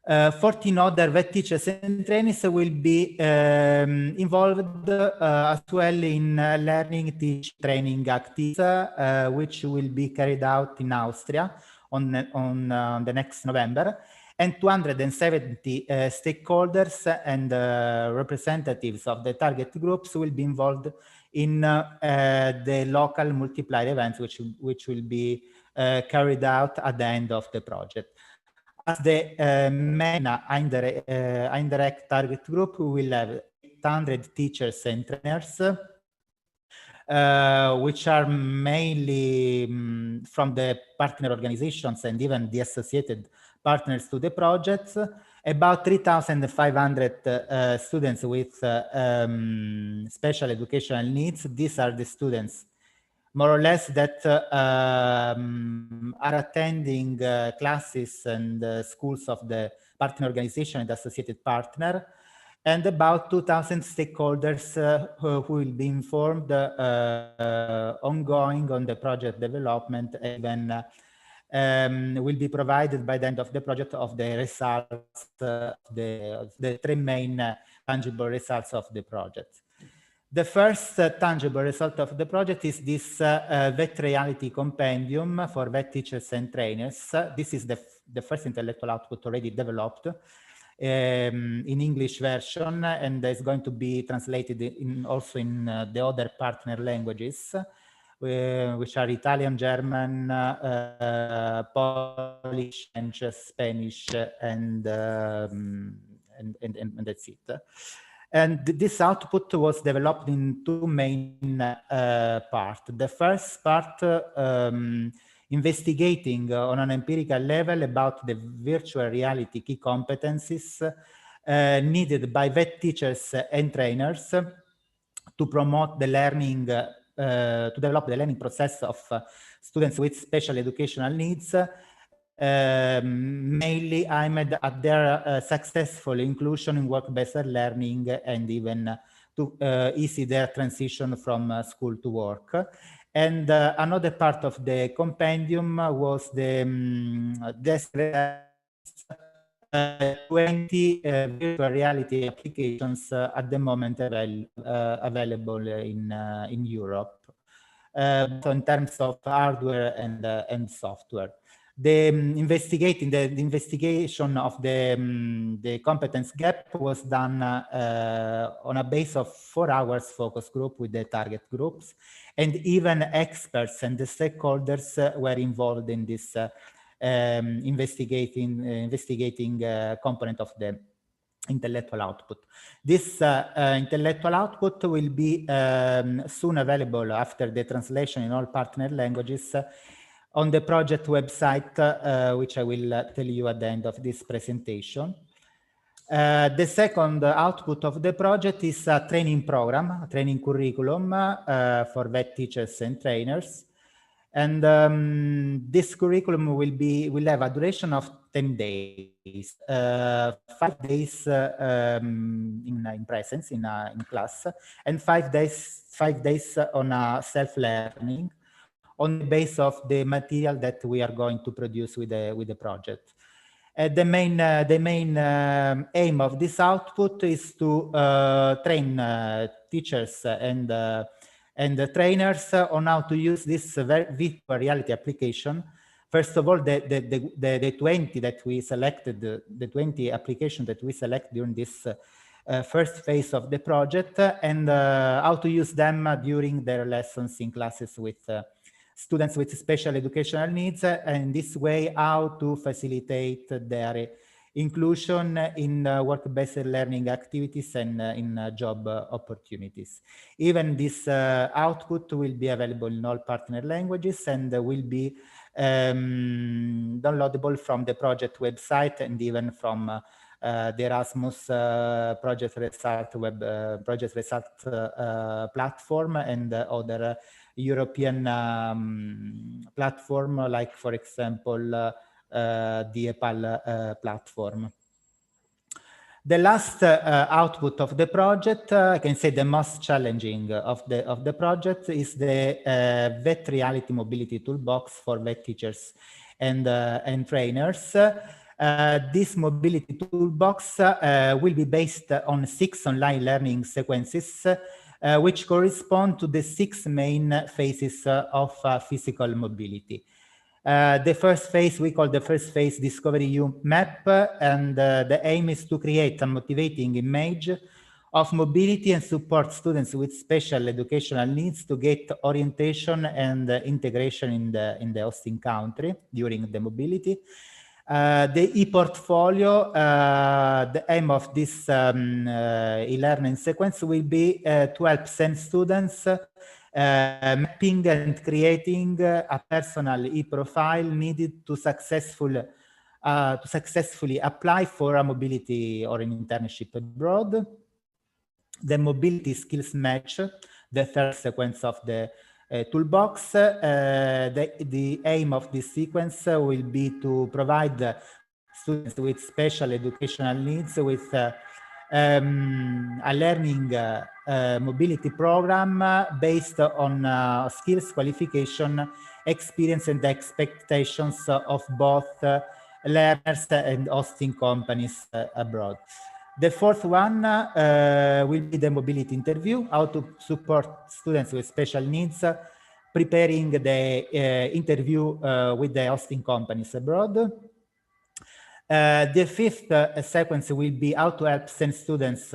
14 other VET teachers and trainers will be involved as well in learning, teach, training activities, which will be carried out in Austria on the next November. And 270 stakeholders and representatives of the target groups will be involved in the local multiplier events, which will be carried out at the end of the project. As the main indirect target group, we will have 800 teachers and trainers, which are mainly from the partner organizations and even the associated partners to the projects. About 3,500 students with special educational needs. These are the students, more or less, that are attending classes and schools of the partner organization and associated partner, and about 2,000 stakeholders who will be informed ongoing on the project development, and will be provided by the end of the project of the results, the 3 main tangible results of the project. The first tangible result of the project is this VET reality compendium for VET teachers and trainers. This is the first intellectual output already developed in English version, and is going to be translated also in the other partner languages, which are Italian, German, Polish, French, Spanish, and that's it. And this output was developed in two main parts. The first part investigating on an empirical level about the virtual reality key competencies needed by VET teachers and trainers to promote the learning, to develop the learning process of students with special educational needs, mainly aimed at their successful inclusion in work-based learning and even to ease their transition from school to work. And another part of the compendium was the 20 virtual reality applications at the moment available in Europe, so in terms of hardware and software. The investigation of the competence gap was done on a base of 4 hours focus group with the target groups, and even experts and the stakeholders were involved in this investigating component of the intellectual output. This intellectual output will be soon available after the translation in all partner languages on the project website, which I will tell you at the end of this presentation. The second output of the project is a training program, a training curriculum for VET teachers and trainers. And this curriculum will have a duration of 10 days, 5 days in presence in class, and 5 days on self-learning on the basis of the material that we are going to produce with the project. The main aim of this output is to train teachers and the trainers on how to use this virtual reality application. First of all, the 20 that we selected, the 20 applications that we select during this first phase of the project, and how to use them during their lessons in classes with students with special educational needs, and this way how to facilitate their inclusion in work-based learning activities and in job opportunities. Even this output will be available in all partner languages and will be downloadable from the project website and even from the Erasmus project result platform and other European platform, like for example the EPAL platform. The last output of the project, I can say the most challenging of the project, is the VET Reality Mobility Toolbox for VET teachers and trainers. This mobility toolbox will be based on 6 online learning sequences, which correspond to the 6 main phases of physical mobility. The first phase, we call the first phase Discover.eu map, and the aim is to create a motivating image of mobility and support students with special educational needs to get orientation and integration in the hosting country during the mobility. The e-portfolio, the aim of this e-learning sequence will be to help send students mapping and creating a personal e-profile needed to successfully apply for a mobility or an internship abroad. The mobility skills match, the third sequence of the toolbox. The aim of this sequence will be to provide students with special educational needs with a learning mobility program based on skills, qualification, experience, and expectations of both learners and hosting companies abroad. The fourth one will be the mobility interview, how to support students with special needs, preparing the interview with the hosting companies abroad. The fifth sequence will be how to help STEM students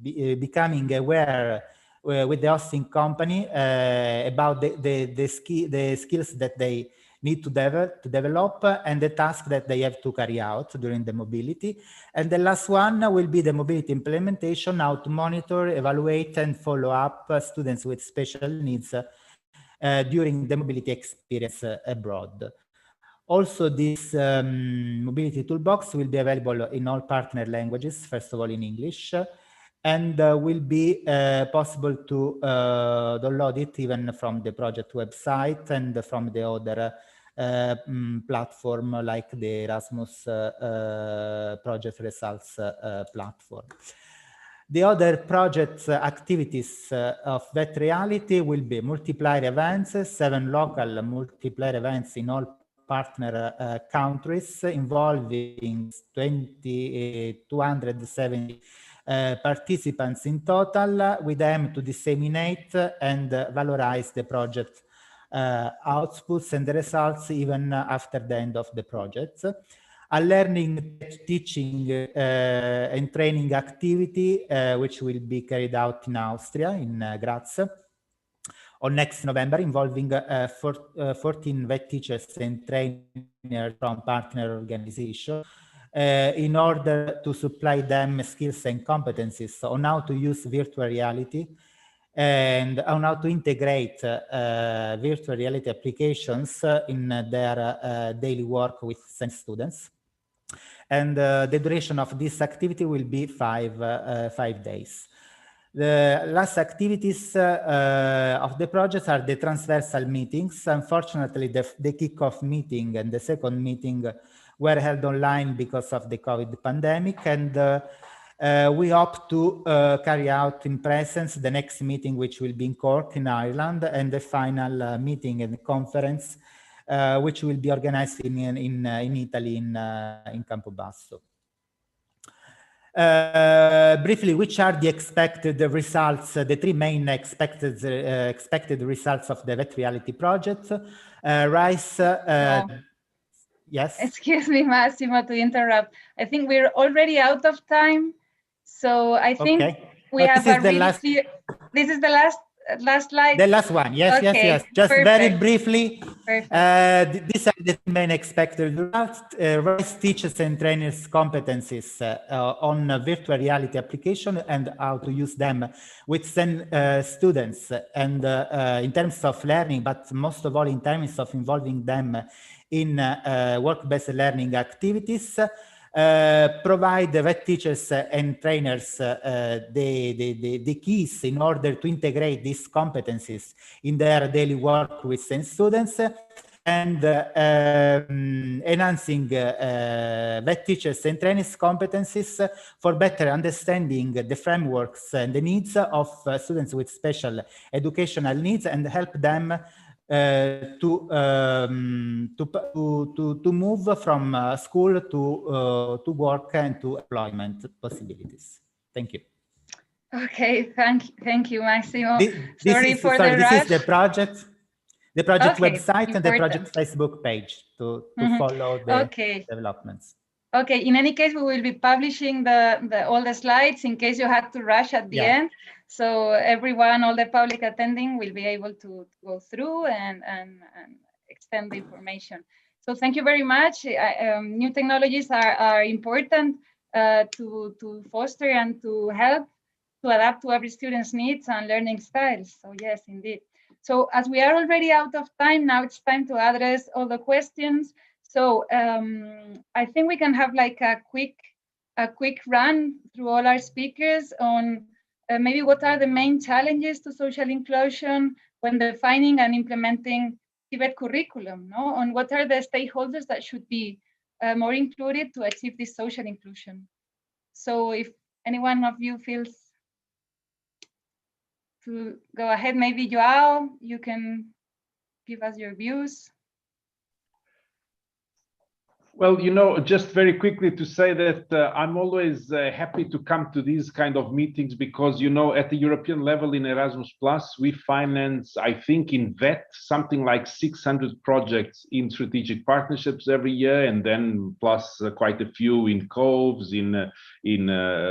becoming aware with the hosting company about the skills that they need to develop and the task that they have to carry out during the mobility. And the last one will be the mobility implementation, how to monitor, evaluate, and follow up students with special needs during the mobility experience abroad. Also, this mobility toolbox will be available in all partner languages, first of all in English, and will be possible to download it even from the project website and from the other platform like the Erasmus project results platform. The other project activities of VET Reality will be multiplier events, 7 local multiplier events in all partner countries involving 270 participants in total, with them to disseminate and valorize the project outputs and the results even after the end of the project. A learning, teaching and training activity which will be carried out in Austria, in Graz, on next November, involving 14 VET teachers and trainers from partner organizations in order to supply them skills and competencies on how to use virtual reality and on how to integrate virtual reality applications in their daily work with STEM students. And the duration of this activity will be 5 days. The last activities of the project are the transversal meetings. Unfortunately, the kickoff meeting and the second meeting were held online because of the COVID pandemic, and we hope to carry out in presence the next meeting, which will be in Cork in Ireland, and the final meeting and conference which will be organized in Italy, in Campobasso. Briefly, which are the expected results, the 3 main expected results of the VET Reality project? RISE, yes? Excuse me, Massimo, to interrupt. I think we're already out of time. So I think we have a really clear, this is the last slide. The last one, yes, okay. Yes. Just perfect. Very briefly, these are the main expected results. RISE teachers and trainers competencies on virtual reality application and how to use them with students, and in terms of learning, but most of all in terms of involving them in work-based learning activities. Provide the VET teachers and trainers the keys in order to integrate these competencies in their daily work with students, and enhancing VET teachers and trainers competencies for better understanding the frameworks and the needs of students with special educational needs, and help them to move from school to work and to employment possibilities. Thank you. Okay, thank you, Massimo. Sorry for the rush. This is the project website and the project Facebook page to follow the developments. Okay, in any case, we will be publishing all the slides in case you had to rush at the end. So everyone, all the public attending, will be able to go through and extend the information. So thank you very much. New technologies are important to foster and to help to adapt to every student's needs and learning styles. So yes, indeed. So as we are already out of time, now it's time to address all the questions. So I think we can have like a quick run through all our speakers on maybe what are the main challenges to social inclusion when defining and implementing TVET curriculum, no? On what are the stakeholders that should be more included to achieve this social inclusion. So if any one of you feels to go ahead, maybe Joao, you can give us your views. Well, just very quickly to say that I'm always happy to come to these kind of meetings because, at the European level in Erasmus Plus, we finance, I think in VET, something like 600 projects in strategic partnerships every year, and then plus quite a few in COVES, in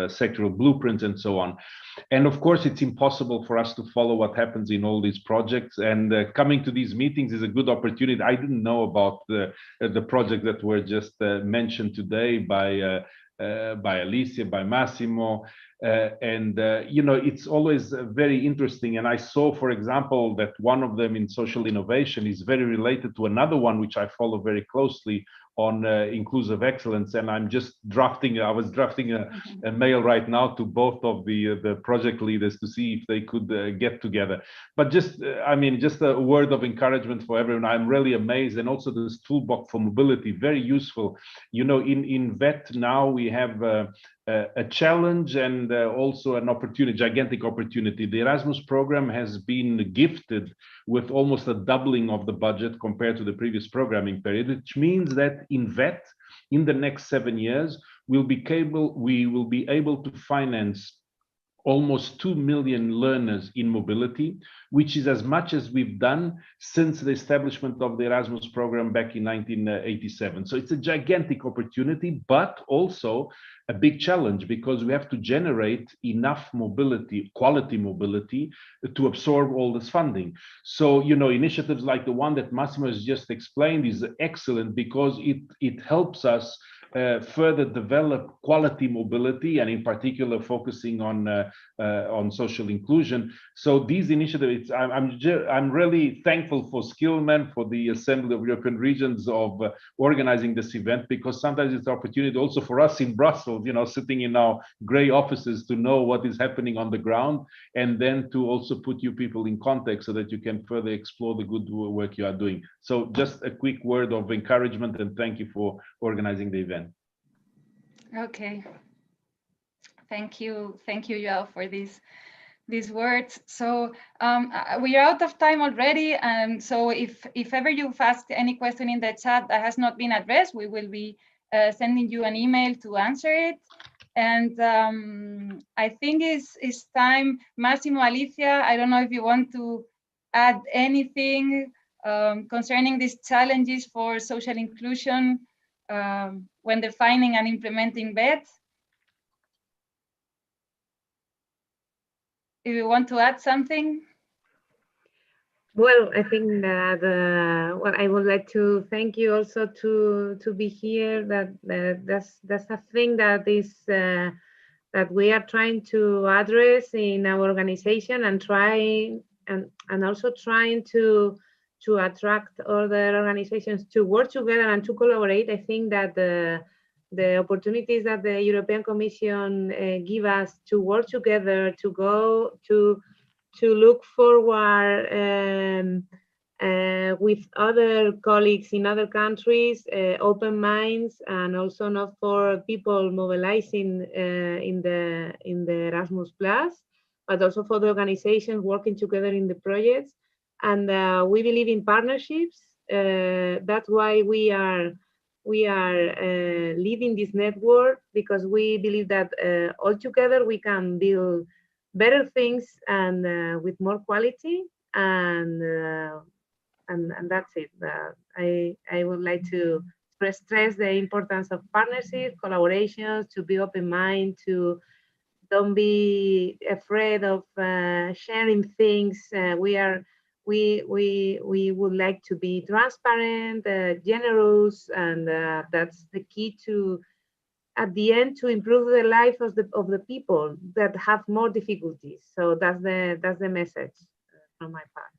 sectoral blueprints and so on. And of course, it's impossible for us to follow what happens in all these projects. And coming to these meetings is a good opportunity. I didn't know about the project that were just mentioned today by Alicia, by Massimo, it's always very interesting. And I saw, for example, that one of them in social innovation is very related to another one which I follow very closely on inclusive excellence. And I was drafting a mail right now to both of the project leaders to see if they could get together. But just a word of encouragement for everyone. I'm really amazed. And also this toolbox for mobility, very useful. In VET now we have a challenge and also an opportunity, gigantic opportunity. The Erasmus program has been gifted with almost a doubling of the budget compared to the previous programming period, which means that in VET, in the next 7 years, we will be able to finance almost 2 million learners in mobility, which is as much as we've done since the establishment of the Erasmus program back in 1987. So it's a gigantic opportunity, but also a big challenge because we have to generate enough mobility, quality mobility, to absorb all this funding. So, initiatives like the one that Massimo has just explained is excellent because it helps us further develop quality mobility, and in particular focusing on social inclusion. So these initiatives, I'm really thankful for Skillman, for the Assembly of European Regions of organizing this event, because sometimes it's an opportunity also for us in Brussels, sitting in our gray offices, to know what is happening on the ground, and then to also put you people in context so that you can further explore the good work you are doing. So just a quick word of encouragement, and thank you for organizing the event. Okay. Thank you, Joao, for these words. So we are out of time already, and so if ever you've asked any question in the chat that has not been addressed, we will be sending you an email to answer it. And I think it's time, Massimo, Alicia, I don't know if you want to add anything concerning these challenges for social inclusion when defining and implementing VET. If you want to add something. Well, I think that I would like to thank you also to be here. That's a thing that is that we are trying to address in our organization, and also trying to attract other organizations to work together and to collaborate. I think that the opportunities that the European Commission give us to work together, to go to look forward with other colleagues in other countries, open minds, and also not for people mobilizing in the Erasmus Plus, but also for the organizations working together in the projects. And we believe in partnerships. That's why we are leading this network, because we believe that all together we can build better things and with more quality, and that's it. I would like to stress the importance of partnership, collaborations, to be open mind, to don't be afraid of sharing things. We would like to be transparent, generous, and that's the key to, at the end, to improve the life of the people that have more difficulties. So that's the message from my part.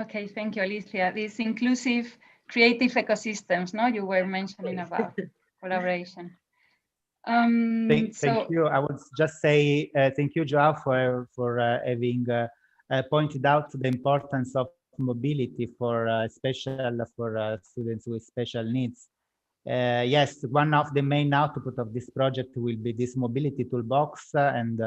Okay, thank you, Alicia. These inclusive, creative ecosystems, no, you were mentioning about collaboration. Thank you. I would just say thank you, Joao, for having pointed out the importance of mobility for students with special needs. Yes, one of the main output of this project will be this mobility toolbox, and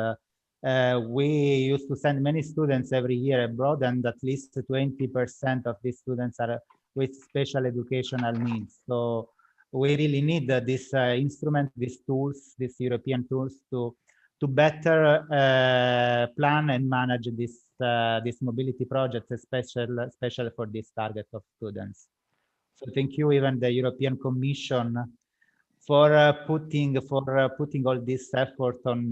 we used to send many students every year abroad, and at least 20% of these students are with special educational needs. So we really need this instrument, these tools, these European tools to better plan and manage this mobility project, especially for this target of students. So thank you, even the European Commission, for putting all this effort on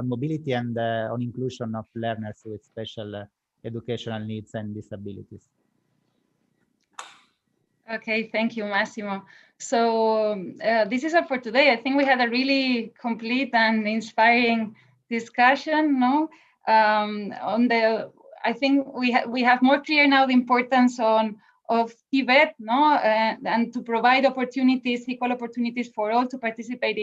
mobility and on inclusion of learners with special educational needs and disabilities. Okay, thank you, Massimo. So this is all for today. I think we had a really complete and inspiring discussion. No, I think we have more clear now the importance of TVET, no, and to provide opportunities, equal opportunities for all to participate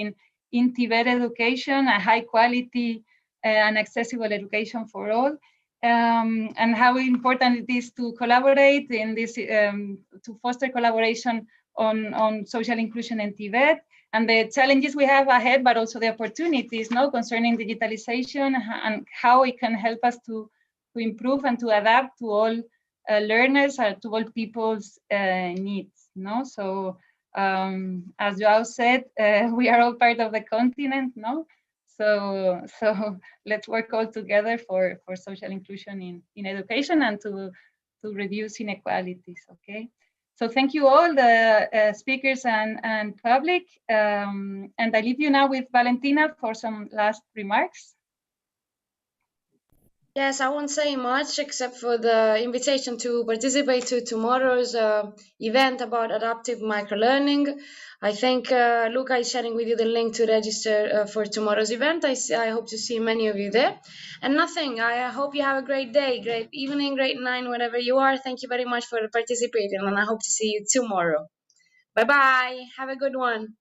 in TVET education, a high quality and accessible education for all. And how important it is to collaborate in this, to foster collaboration on social inclusion and TVET, and the challenges we have ahead, but also the opportunities, no, concerning digitalization and how it can help us to improve and to adapt to all learners, to all people's needs, no? So as Joao said, we are all part of the continent, no? So let's work all together for social inclusion in education and to reduce inequalities, okay? So thank you all the speakers and public. And I leave you now with Valentina for some last remarks. Yes, I won't say much except for the invitation to participate to tomorrow's event about adaptive microlearning. I think Luca is sharing with you the link to register for tomorrow's event. I hope to see many of you there. And nothing, I hope you have a great day, great evening, great night, wherever you are. Thank you very much for participating, and I hope to see you tomorrow. Bye-bye. Have a good one.